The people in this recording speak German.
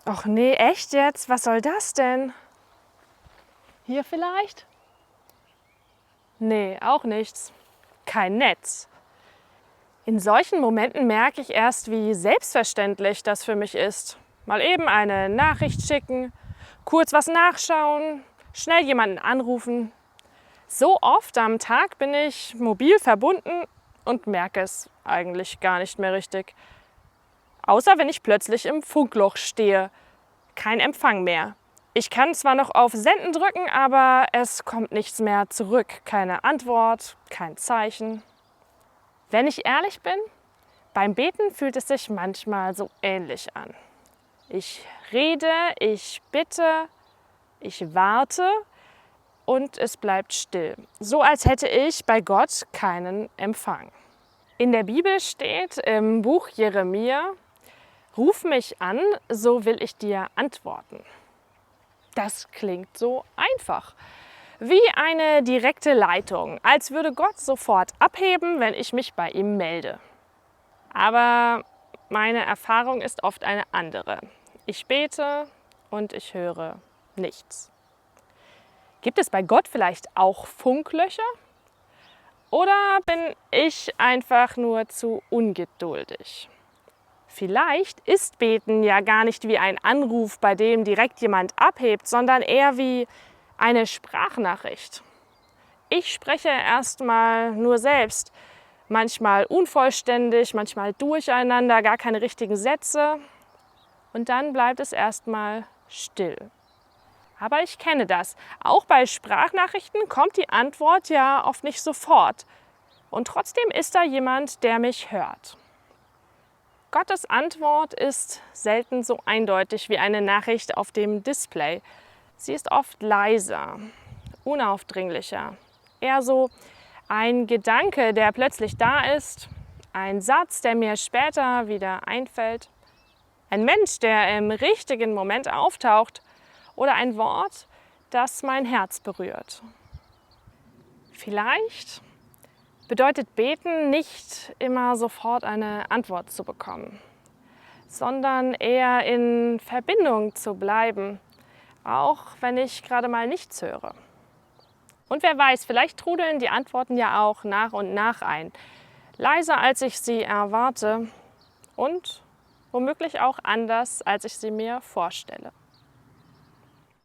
Och nee, echt jetzt? Was soll das denn? Hier vielleicht? Nee, auch nichts. Kein Netz. In solchen Momenten merke ich erst, wie selbstverständlich das für mich ist. Mal eben eine Nachricht schicken, kurz was nachschauen, schnell jemanden anrufen. So oft am Tag bin ich mobil verbunden und merke es eigentlich gar nicht mehr richtig. Außer wenn ich plötzlich im Funkloch stehe. Kein Empfang mehr. Ich kann zwar noch auf Senden drücken, aber es kommt nichts mehr zurück. Keine Antwort, kein Zeichen. Wenn ich ehrlich bin, beim Beten fühlt es sich manchmal so ähnlich an. Ich rede, ich bitte, ich warte und es bleibt still. So als hätte ich bei Gott keinen Empfang. In der Bibel steht im Buch Jeremia: Ruf mich an, so will ich dir antworten. Das klingt so einfach. Wie eine direkte Leitung, als würde Gott sofort abheben, wenn ich mich bei ihm melde. Aber meine Erfahrung ist oft eine andere. Ich bete und ich höre nichts. Gibt es bei Gott vielleicht auch Funklöcher? Oder bin ich einfach nur zu ungeduldig? Vielleicht ist Beten ja gar nicht wie ein Anruf, bei dem direkt jemand abhebt, sondern eher wie eine Sprachnachricht. Ich spreche erstmal nur selbst, manchmal unvollständig, manchmal durcheinander, gar keine richtigen Sätze. Und dann bleibt es erstmal still. Aber ich kenne das. Auch bei Sprachnachrichten kommt die Antwort ja oft nicht sofort. Und trotzdem ist da jemand, der mich hört. Gottes Antwort ist selten so eindeutig wie eine Nachricht auf dem Display. Sie ist oft leiser, unaufdringlicher. Eher so ein Gedanke, der plötzlich da ist, ein Satz, der mir später wieder einfällt, ein Mensch, der im richtigen Moment auftaucht oder ein Wort, das mein Herz berührt. Vielleicht bedeutet Beten nicht immer sofort eine Antwort zu bekommen, sondern eher in Verbindung zu bleiben, auch wenn ich gerade mal nichts höre. Und wer weiß, vielleicht trudeln die Antworten ja auch nach und nach ein, leiser als ich sie erwarte und womöglich auch anders, als ich sie mir vorstelle.